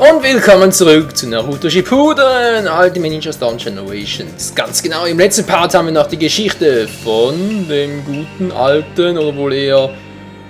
Und willkommen zurück zu Naruto Shippuden, Ultimate Ninja Storm Generations. Ganz genau, im letzten Part haben wir noch die Geschichte von dem guten alten oder wohl eher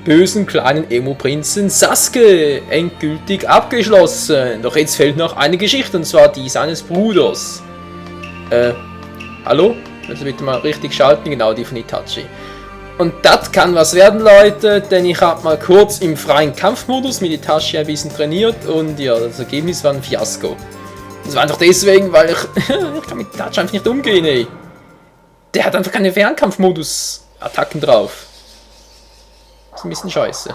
bösen kleinen Emo-Prinzen Sasuke endgültig abgeschlossen. Doch jetzt fehlt noch eine Geschichte, und zwar die seines Bruders. Hallo? Also bitte mal richtig schalten, genau die von Itachi. Und das kann was werden, Leute, denn ich habe mal kurz im freien Kampfmodus mit Itachi ein bisschen trainiert und ja, das Ergebnis war ein Fiasko. Das war einfach deswegen, weil ich kann mit Itachi einfach nicht umgehen, ey. Der hat einfach keine Fernkampfmodus-Attacken drauf. Das ist ein bisschen scheiße.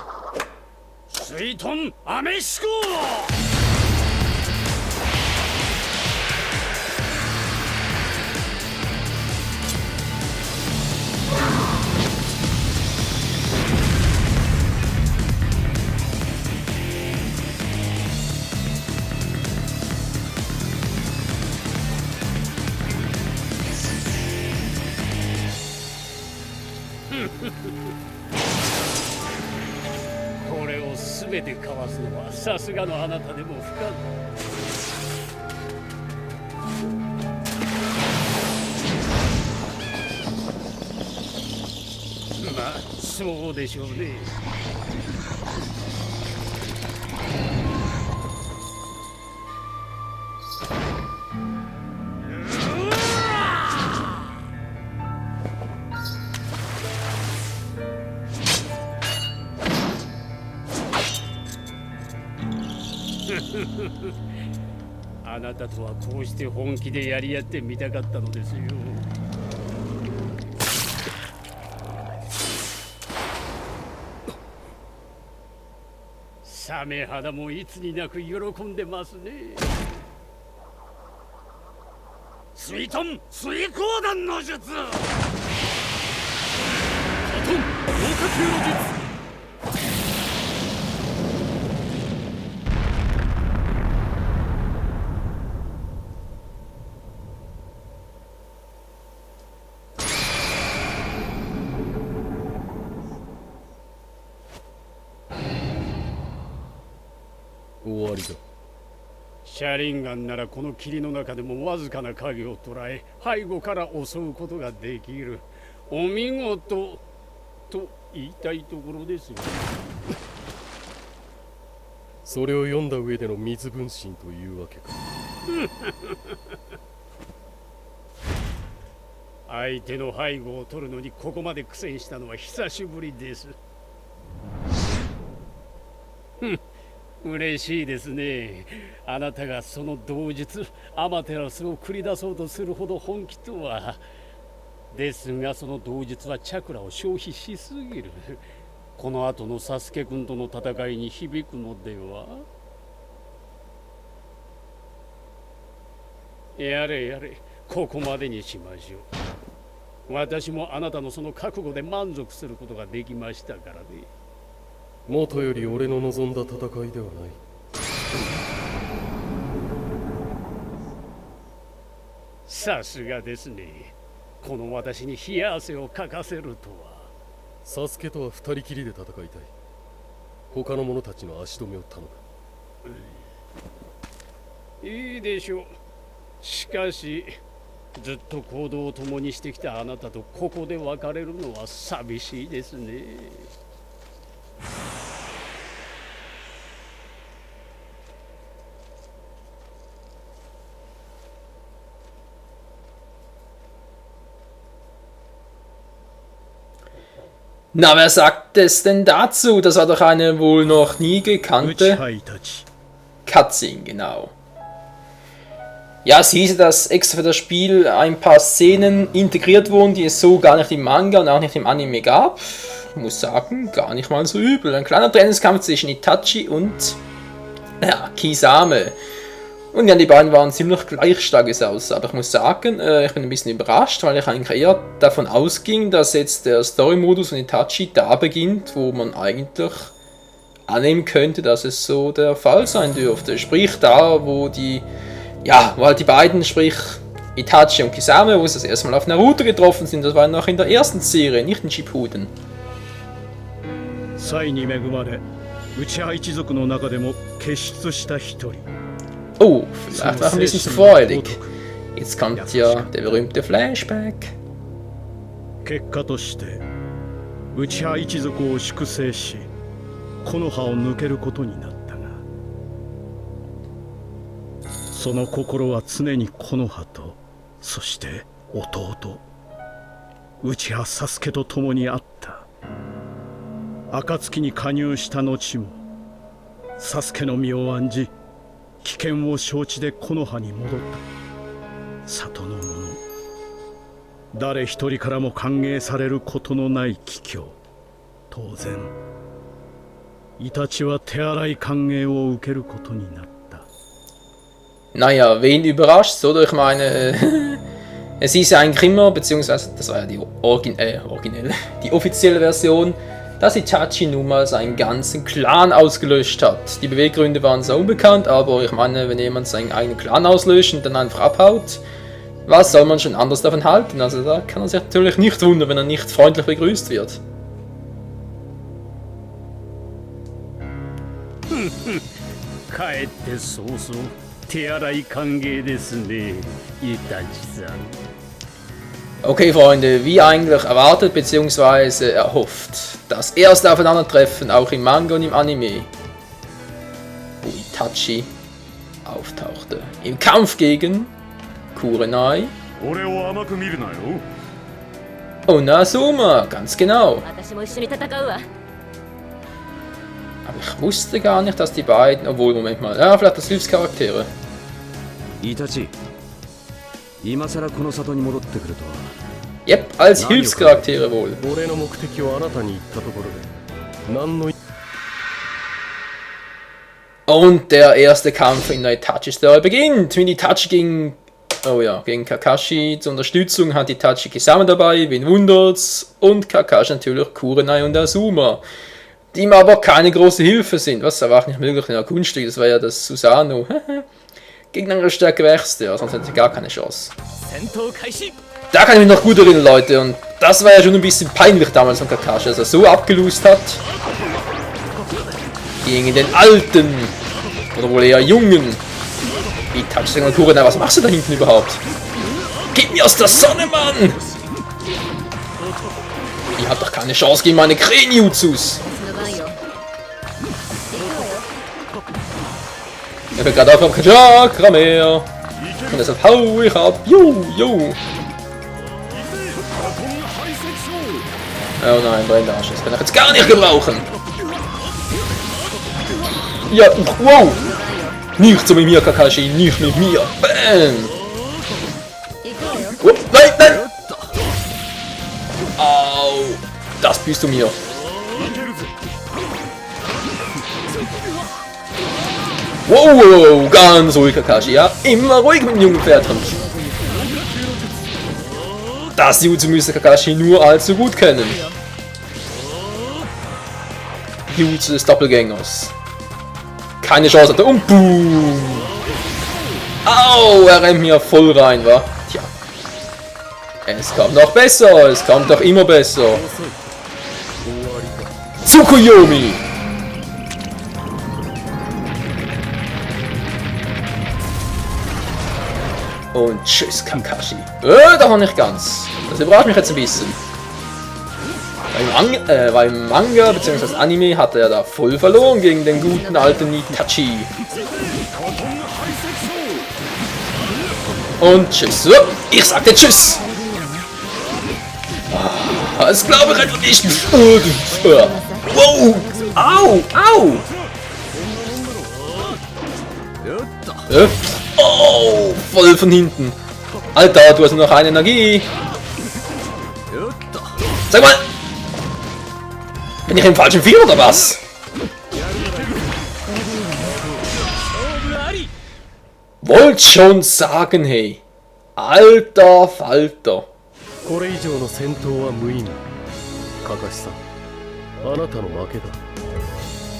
これを全てかわすのはさすがのあなたでも不可能。まあそうでしょうね。あなたとはこうして本気でやり合ってみたかったのですよ。サメ肌もいつになく喜んでますね。水遁水光弾の術。水遁強化球の術。終わりだ。シャリンガンならこの霧の中でもわずかな影を捉え背後から襲うことができる。お見事と言いたいところですよ。それを読んだ上での水分身というわけか。相手の背後を取るのにここまで苦戦したのは久しぶりです。嬉しいですね。あなたがその同術アマテラスを繰り出そうとするほど本気とは。ですがその同術はチャクラを消費しすぎる。この後のサスケ君との戦いに響くのでは。やれやれ、ここまでにしましょう。私もあなたのその覚悟で満足することができましたからね。元より俺の望んだ戦いではない。さすがですね。この私に冷や汗をかかせるとは。サスケとは二人きりで戦いたい。他の者たちの足止めを頼む。いいでしょう。しかしずっと行動を共にしてきたあなたとここで別れるのは寂しいですね。Na, wer sagt es denn dazu? Das war doch eine wohl noch nie gekannte Cutscene, genau. Ja, es hieß, dass extra für das Spiel ein paar Szenen integriert wurden, die es so gar nicht im Manga und auch nicht im Anime gab. Ich muss sagen, gar nicht mal so übel. Ein kleiner Trainingskampf zwischen Itachi und ja, Kisame. Und ja, die beiden waren ziemlich gleich stark, es aussah. Aber ich muss sagen, ich bin ein bisschen überrascht, weil ich eigentlich eher davon ausging, dass jetzt der Story-Modus von Itachi da beginnt, wo man eigentlich annehmen könnte, dass es so der Fall sein dürfte. Sprich da, wo die, ja, wo halt die beiden, sprich Itachi und Kisame, wo sie das erste Mal auf Naruto getroffen sind, das war noch in der ersten Serie, nicht in Shippuden. 才に恵まれ、内派一族の中でも傑出した一人。Oh, vielleicht war ich ein bisschen zu voreilig. Jetzt kommt ja der berühmte Flashback. 結果として内派一族を粛清し木の葉を抜けることになったがその心は常に木の葉とそして弟内派サスケと共にあった。暁に加入した後もサスケの身を案じ危険を承知で木の葉に戻った。里の者誰一人からも歓迎されることのない帰郷。当然イタチは手荒い歓迎を受けることになった。 Naja, wen überrascht's, oder? Ich meine, es hieß ja eigentlich immer, beziehungsweise das war ja die originelle, die offizielle Version, dass Itachi nun mal seinen ganzen Clan ausgelöscht hat. Die Beweggründe waren so unbekannt, aber ich meine, wenn jemand seinen eigenen Clan auslöscht und dann einfach abhaut, was soll man schon anders davon halten? Also da kann er sich natürlich nicht wundern, wenn er nicht freundlich begrüßt wird. 帰って早々手洗い歓迎ですね、イタチさん。 Okay, Freunde, wie eigentlich erwartet bzw. erhofft, das erste Aufeinandertreffen auch im Manga und im Anime, wo Itachi auftauchte. Im Kampf gegen Kurenai und Azuma, ganz genau. Aber ich wusste gar nicht, dass die beiden, obwohl, Moment mal, ja, vielleicht das Hilfscharaktere. Itachi, Yep, als Hilfscharaktere wohl. 俺の目的をあなたに言ったところで何の Und der erste Kampf in der Itachi-Story beginnt. Mit Itachi gegen, gegen Kakashi. Zur Unterstützung hat Itachi Kisame dabei, wen wundert's. Und Kakashi natürlich Kurenai und Azuma. Die ihm aber keine große Hilfe sind. Was aber auch nicht möglich in der Kunststück, das war ja das Susanoo. Gegen eine Stärke wächst er, sonst hätte er gar keine Chance. Da kann ich mich noch gut erinnern, Leute. Und das war ja schon ein bisschen peinlich damals von Kakashi, dass er so abgelöst hat. Gegen den alten, oder wohl eher jungen Itachi und Kurenai. Was machst du da hinten überhaupt? Gib mir aus der Sonne, Mann! Ihr habt doch keine Chance gegen meine Krenjutsus. Er wird gerade auf Chakra mehr. Und deshalb hau ich ab. Jo. Oh nein, brennender Arsch. Das kann ich jetzt gar nicht gebrauchen. Ja, wow. Nicht so mit mir, Kakashi. Nicht mit mir. Bam. Oh, nein. Au. Das bist du mir. Wow, ganz ruhig, Kakashi, ja? Immer ruhig mit dem jungen Pferdchen. Das Jutsu müsste Kakashi nur allzu gut kennen. Jutsu des Doppelgängers. Keine Chance hatte. Und boom! Au, er rennt mir voll rein, wa? Tja. Es kommt noch besser, es kommt doch immer besser. Tsukuyomi! Und tschüss, Kakashi. Doch noch nicht ganz. Das überrascht mich jetzt ein bisschen. Weil im Manga bzw. Anime hat er da voll verloren gegen den guten alten Itachi. Und tschüss. Ich sagte tschüss. Das glaube ich einfach nicht. Wow. Au. Oh, voll von hinten. Alter, du hast nur noch eine Energie. Sag mal. Bin ich im falschen Film oder was? Wollt schon sagen, hey. Alter Falter.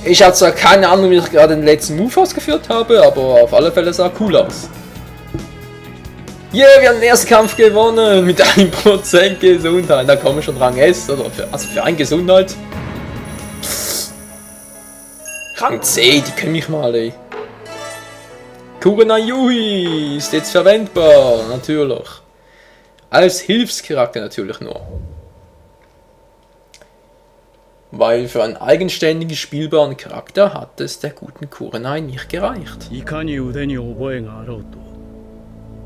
Ich hatte zwar keine Ahnung, wie ich gerade den letzten Move ausgeführt habe, aber auf alle Fälle sah cool aus. Yeah, wir haben den ersten Kampf gewonnen mit 1% Gesundheit. Da kommen wir schon Rang S, oder? Für 1 Gesundheit. Rang C, die können mich mal, ey. Kurenai Yuhi ist jetzt verwendbar, natürlich. Als Hilfscharakter natürlich nur. Weil für einen eigenständigen spielbaren Charakter hat es der guten Kurenai nicht gereicht. いかに腕に覚えがあろうと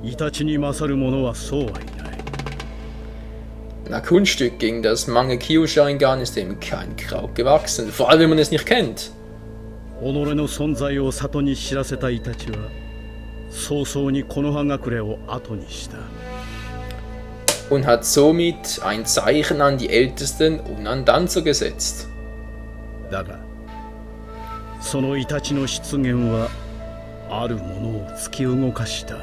イタチに勝る者はそうはいない。 Na, Kunststück gegen das Mangekyo Sharingan ist eben kein Kraut gewachsen, vor allem wenn man es nicht kennt. 己の存在を里に知らせたイタチは早々に木の葉隠れを後にした。 Und hat somit ein Zeichen an die Ältesten und an Danzo gesetzt. だがそのイタチの出現はあるものを突き動かした。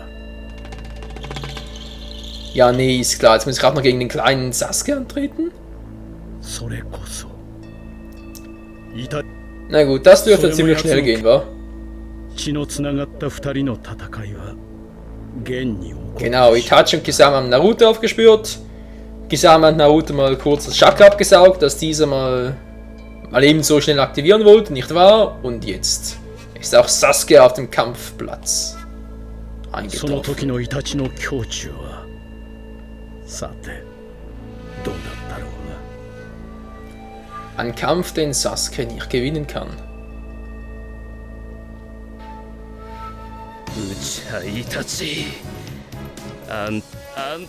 Ja, nee, ist klar. Jetzt muss ich gerade noch gegen den kleinen Sasuke antreten. それこそイタ Na gut, das dürfte ziemlich schnell gehen, wa? 血のつながった二人の戦いは現に起こる。 Genau, Itachi und Kisame haben Naruto aufgespürt. Kisame hat Naruto mal kurz das Chakra abgesaugt, dass dieser mal eben so schnell aktivieren wollte, nicht wahr? Und jetzt ist auch Sasuke auf dem Kampfplatz その時 eingetroffen. のイタチの胸中はさてどうだったろうな。 Ein Kampf, den Sasuke nicht gewinnen kann. うちはイタチ。あん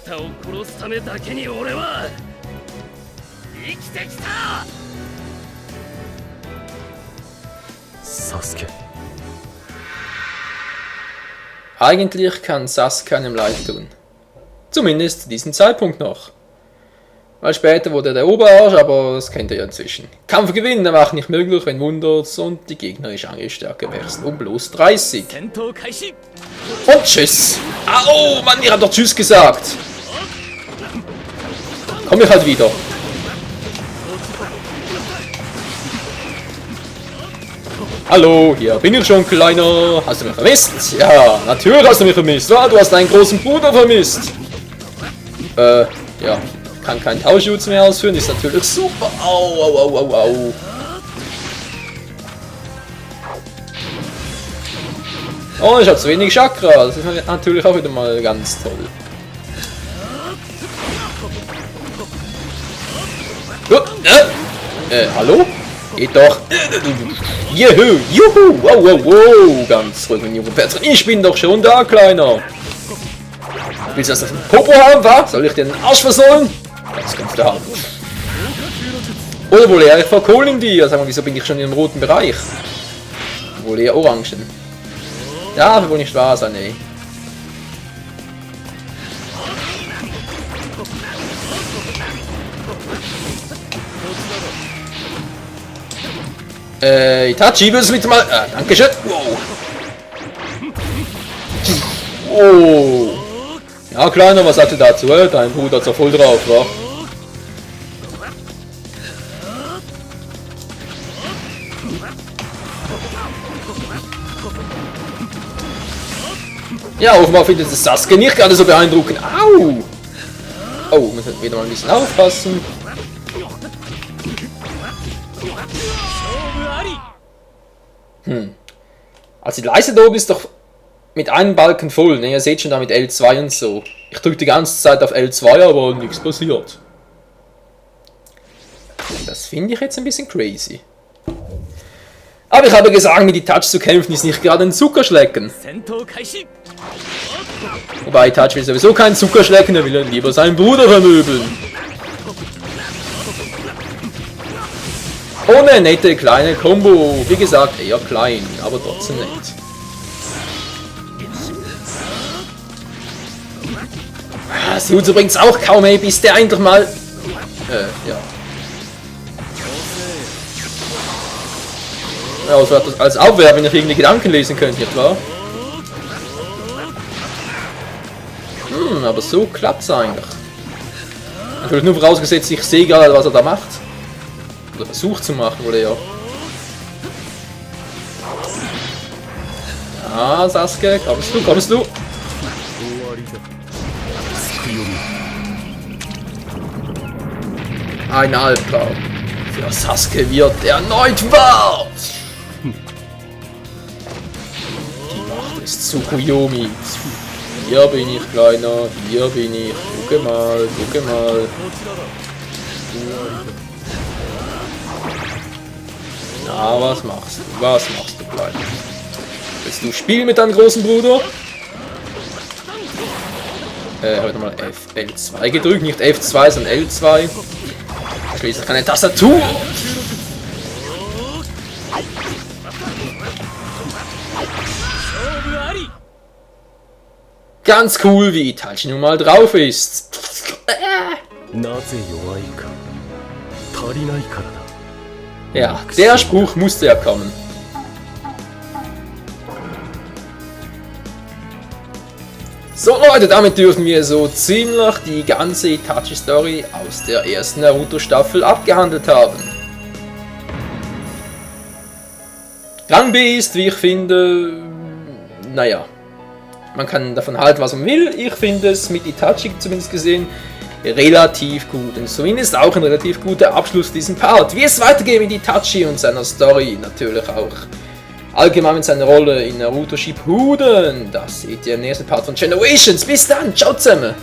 たを殺すためだけに俺は生きてきた。サスケ Eigentlich kann Sasuke einem leid tun. Zumindest zu diesem Zeitpunkt noch. Weil später wurde er der Oberarsch, aber das kennt ihr ja inzwischen. Kampf gewinnen war nicht möglich, wenn Wunders und die gegnerische Angriffsstärke wechseln um bloß 30. 戦闘開始。 Und tschüss! Au, Mann, ihr habt doch tschüss gesagt! Komm ich halt wieder. Hallo, hier bin ich schon, Kleiner. Hast du mich vermisst? Ja, natürlich hast du mich vermisst. Ah, du hast deinen großen Bruder vermisst. Ja. Kann keinen Tauschschutz mehr ausführen, ist natürlich super. Au, au, au, au, au. Oh, ich habe zu wenig Chakra. Das ist natürlich auch wieder mal ganz toll. Hallo? Geht doch. Juhu, juhu, wow, wow, wow. Ganz ruhig, mein junger Pferd. Ich bin doch schon da, Kleiner. Willst du das auf den Popo haben, wa? Soll ich dir den Arsch versohlen? Das kannst du haben. Oder wohl eher verkohlen die. Sag mal, wieso bin ich schon im roten Bereich? Wohl eher orangen. Ja, das wohl nicht wahr sein, ey. Itachi, willst du bitte mal... Dankeschön. Wow. Oh. Ja, Kleiner, was sagst du dazu? Dein Bruder hat's ja voll drauf, wa? Ja, offenbar findet es Sasuke nicht gerade so beeindruckend. Au! Oh, müssen wieder mal ein bisschen aufpassen. Also die Leiste da oben ist doch mit einem Balken voll, ne? Ihr seht schon da mit L2 und so. Ich drücke die ganze Zeit auf L2, aber nichts passiert. Das finde ich jetzt ein bisschen crazy. Aber ich habe gesagt, mit Itachi zu kämpfen ist nicht gerade ein Zuckerschlecken. 戦闘開始。 Wobei Itachi will sowieso keinen Zuckerschlecken, er will lieber seinen Bruder vermöbeln. Ohne nette kleine Combo. Wie gesagt, eher klein, aber trotzdem nett. Sie tut's übrigens auch kaum, ey, bis der endlich mal... ja. Ja, also als Abwehr, wenn ich irgendwie Gedanken lesen könnte, nicht wahr? Aber so klappt's eigentlich. Natürlich nur vorausgesetzt, ich sehe gerade, was er da macht. Oder versucht zu machen, oder ja. Ja, Sasuke, kommst du, kommst du? Ein Albtraum. Für Sasuke wird erneut wahr. Die Macht des Tsukuyomi. Hier bin ich, Kleiner. Hier bin ich. Gucke mal, gucke mal. Na, was machst du? Was machst du, Kleiner? Willst du spielen mit deinem großen Bruder? Heute mal L2 gedrückt, nicht F2, sondern L2. Schließlich keine Tastatur. Ganz cool, wie Itachi nun mal drauf ist. Ja, der Spruch musste ja kommen. So Leute, damit dürfen wir so ziemlich die ganze Itachi-Story aus der ersten Naruto-Staffel abgehandelt haben. Rang B ist, wie ich finde, naja, man kann davon halten, was man will. Ich finde es mit Itachi zumindest gesehen relativ gut und zumindest auch ein relativ guter Abschluss diesen Part. Wie es weitergeht mit Itachi und seiner Story, natürlich auch allgemein mit seiner Rolle in Naruto Shippuden, das seht ihr im nächsten Part von Generations. Bis dann, ciao zusammen!